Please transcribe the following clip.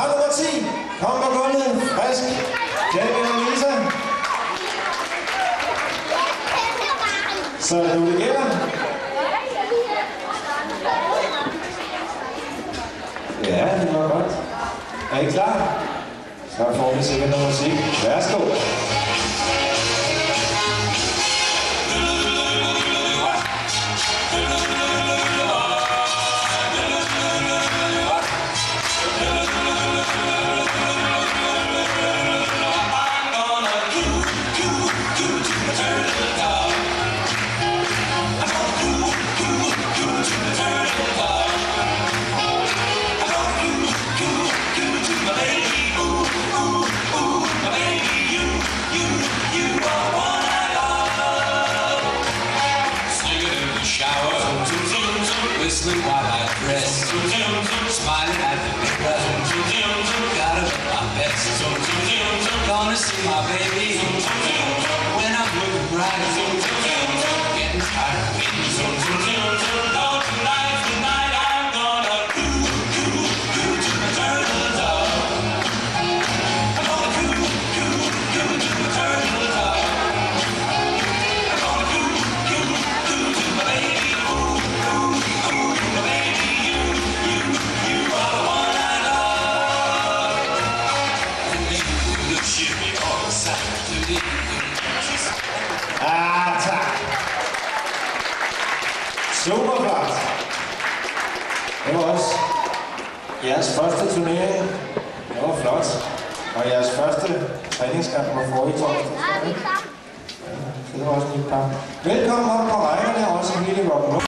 Par nummer 10. Kom på gulvet. Frisk. Kjellken og Lisa. Så er det nu, det gælder. Ja, det var godt. Er I klar? Så får vi sikkert noget musik. Værsgo. Whistling while I dress, smiling at the mirror, gotta look my best, gonna see my baby, when I'm looking bright, getting tired of waiting, oh tonight I'm gonna coo to my turtle dove, I'm gonna coo to my turtle dove, I'm gonna coo to my baby. Ah, tak. Super flot. Det var også jeres første turnering. Det var flot. Og jeres første træningskamp var forrige torsdag. Ja, det var også mit par. Velkommen op på rækkerne, også hele rocken.